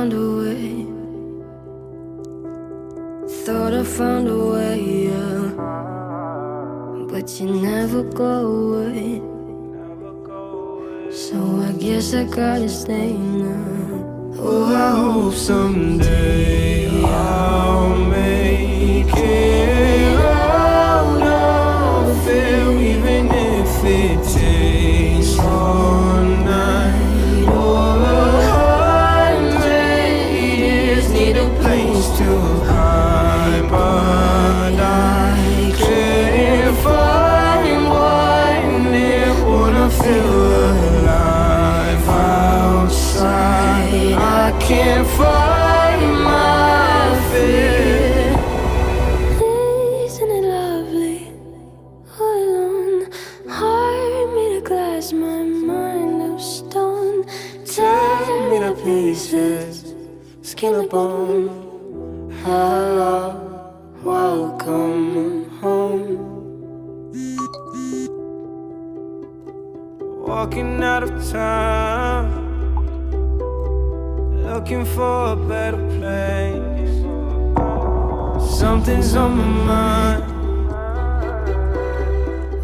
found a way. Thought I found a way, yeah. But you never go away. So I guess I gotta stay now. Oh, I hope someday I'll make it out of here, even if it takes all night or 100 years. Need a place to hide, but I can't find one near. Wanna feel alive outside. I can't find my fear. Isn't it lovely? All alone, heart made of glass, my mind of stone. Tear me to pieces, skin and bone. Hello, welcome home. Walking out of time, looking for a better place. Something's on my mind,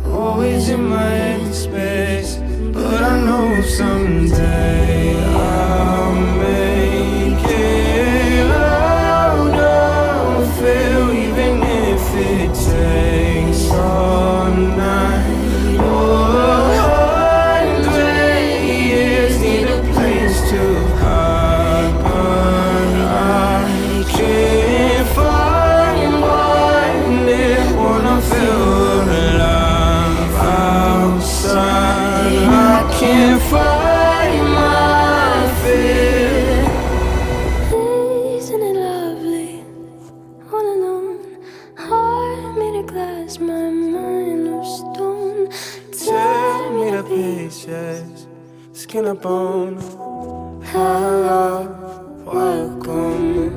always in my head space. But I know someday I'll make it out of here, even if it takes all night or 100 years. Need a place to hide, but I can't find one near. Wanna feel alive outside. I can't find my fear. Isn't it lovely? All alone, heart made of glass, my mind of stone. Tear me to pieces, skin and bone. Hello, welcome